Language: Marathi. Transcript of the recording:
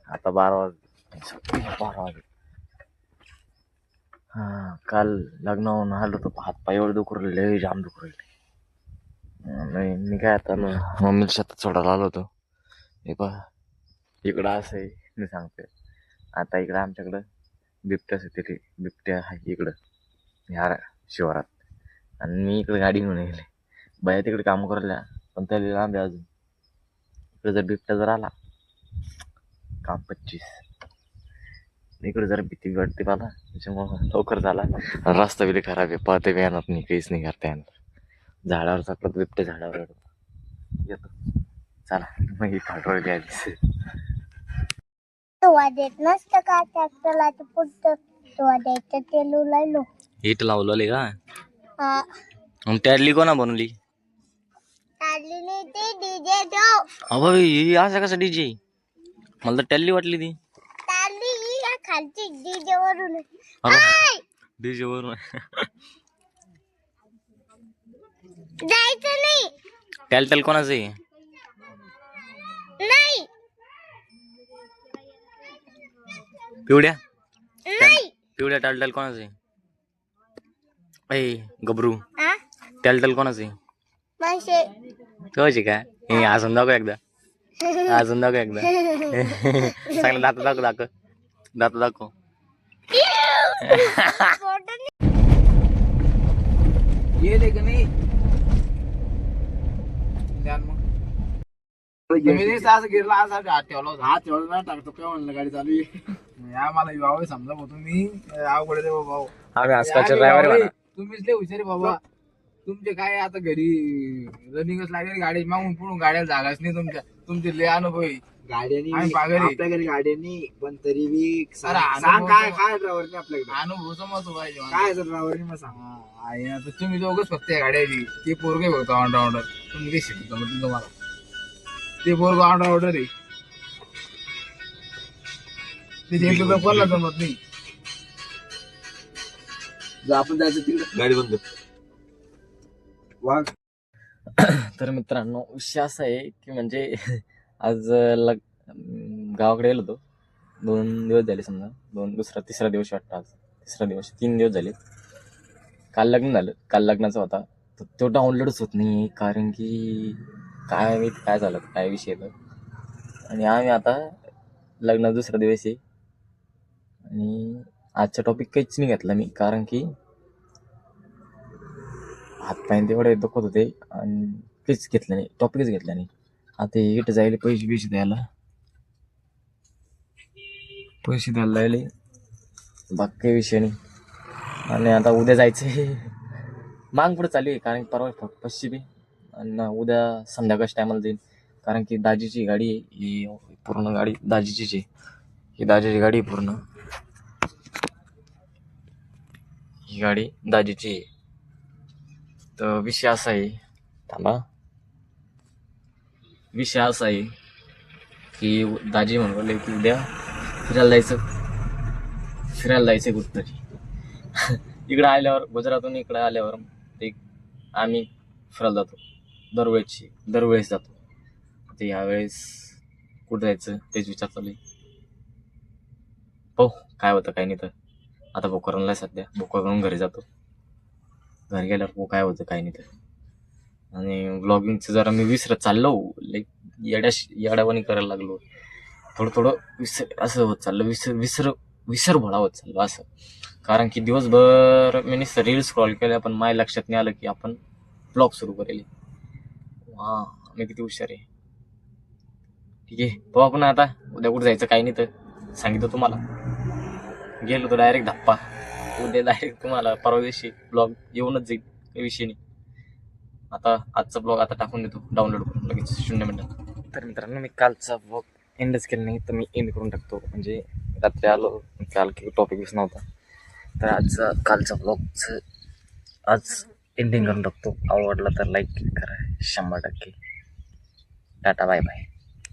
आता 12 वाजले. हा, काल लग्नावरून आलो तर हात पाय एवढं दुखू राहिले, लय जाम दुखू राहिले. नाही मी काय आता मम्मीला शेतात सोडायला आलो होतो. हे पहा इकडं असं आहे, मी सांगते आता इकडं आमच्याकडं बिबट्याच तिथे बिबट्या आहे इकडं ह्या शिवारात. आणि मी इकडे गाडी घेऊन येईल बाया तिकडे काम करायला, पण त्याला लांब आहे अजून. इकडे जर बिबट्या जर आला काम 25. इकडे जरा भीती वाटते मला, त्याच्यामुळं लवकर झाला. रस्ता बी खराब आहे, पळते बी येणार नाही, काहीच नाही करता येणार. झाडावर सापडत बिबट्या, झाडावर येतो. चला मग पाठवली आधीच. देत नसतं का ट्रॅक्टरला ते पुढचं द्यायचं ते लावलो. हिट लावलेली का? हा, मग टॅडली कोणा बनवली? टाळली नाही ते डीजे तो. अबा ही असं कसं डीजे? मला तर टॅली वाटली ती. टाळली ही या खालची डीजे वरून. डीजे वरून जायचं नाही. टॅल कोणाचं आहे? नाही पिवड्या नाही. पिवड्या टॅल कोणाचं आहे? ऐ गबरू, हा, टॅल कोणाचं आहे? मासे कळची काय? हे अजून दाखव एकदा, अजून दाखव एकदा. चांगलं दात दाखव. गेले का नाही? तुम्ही असं गिरला असा हात ठेवला ना टाकतो काय म्हणलं गाडी चालू आहे. आम्हाला भाऊ समजा भाऊ तुम्ही अवघड दे भाऊ. आम्ही आजकालचे ड्रायव्हर आहे. तुम्हीच लय हुशारी बाबा. तुमचे काय आता घरी रनिंगच लागेल, गाडी मागून पुढून गाड्याला जागाच नाही तुमच्या. तुमचे लय अनुभवी गाड्यांनी आम्ही पागल आपल्या घरी गाड्यांनी, पण तरी बी अरे सांग काय काय ड्रायव्हरने आपल्याकडे अनुभव समजतो पाहिजे मला. काय जर ड्रायव्हरने मग सांग. हा, आहे ना. तर तुम्ही दोघच फक्त या गाड्याची, ते पोरगे बघतो ऑलराऊंडर. तुम्ही काही शिकतो मग तुम्हाला ते पोरग ऑलराऊंडर आहे. त्याचे एक रुपया कोणाला जमत नाही. जर आपण जायचं तिकडे गाडी बंद वाघ. तर मित्रांनो विषय असा आहे की म्हणजे आज गावाकडे गेलो होतो. 2 दिवस झाले समजा, तिसरा दिवस वाटतं आज. तिसरा दिवस, 3 दिवस झाले. काल लग्न झालं, काल लग्नाचा होता. तर तो डाउनलोडच होत नाही, कारण की काय माहिती काय झालं, काय विषय येतं. आणि आम्ही आता लग्नाचा दुसरा दिवस आहे आणि आजचा टॉपिक काहीच नाही घेतला मी, कारण की हातपाय तेवढे दुखत होते आणि काहीच घेतलं नाही, टॉपिकच घेतला नाही. आता इट जायला पैसे द्यायला लागले, बाकी काही विषय नाही. आणि आता उद्या जायचं माग पुढे चालू आहे, कारण परवा पश्चिमी आणि उद्या संध्याकाळच्या टायमाला जाईल. कारण की दाजीची गाडी आहे, ही पूर्ण गाडी दाजीचीच आहे. ही दाजीची गाडी पूर्ण, ही गाडी दाजीची आहे. तर विषय असा आहे की दाजी म्हणले की उद्या फिरायला जायचं कुठतरी. इकडं आल्यावर, गुजरातहून इकडं आल्यावर ते आम्ही फिरायला जातो, दरवेळेस जातो. ते यावेळेस कुठं जायचं तेच विचार चालू आहे. काय होतं काय नाही. तर आता भोकरला सध्या, भोकरवरून घरी जातो. घरी गेल्यावर काय होतं काय नाही. तर आणि व्लॉगिंगचं जरा मी विसरत चाललो, लाईक येड्यावानी करायला लागलो. थोडं असं होत चाललं, विसर भोळा होत चाललो असं. कारण की दिवसभर मी नुसतं रील स्क्रॉल केल्या, पण माझ्या लक्षात नाही आलं की आपण ब्लॉग सुरू करेल. मी किती हुशार आहे. ठीक आहे, पाहू आपण आता उद्या कुठं जायचं काही नाही. तर सांगितलं तुम्हाला, गेलो तो डायरेक्ट धप्पा. उद्या डायरेक्ट तुम्हाला परवा दिवशी ब्लॉग येऊनच जाईल, काही विषय नाही. आता आजचा ब्लॉग आता टाकून देतो डाउनलोड करून लगेच 0 मिनिटात. तर मित्रांनो मी कालचा ब्लॉग एंडच केला नाही, तर मी एंड करून टाकतो. म्हणजे रात्री आलो, काल काही टॉपिकच नव्हता. तर कालचा ब्लॉगचं आज एंडिंग करून टाकतो. आवडला तर लाईक करा 100%. Tata bye bye.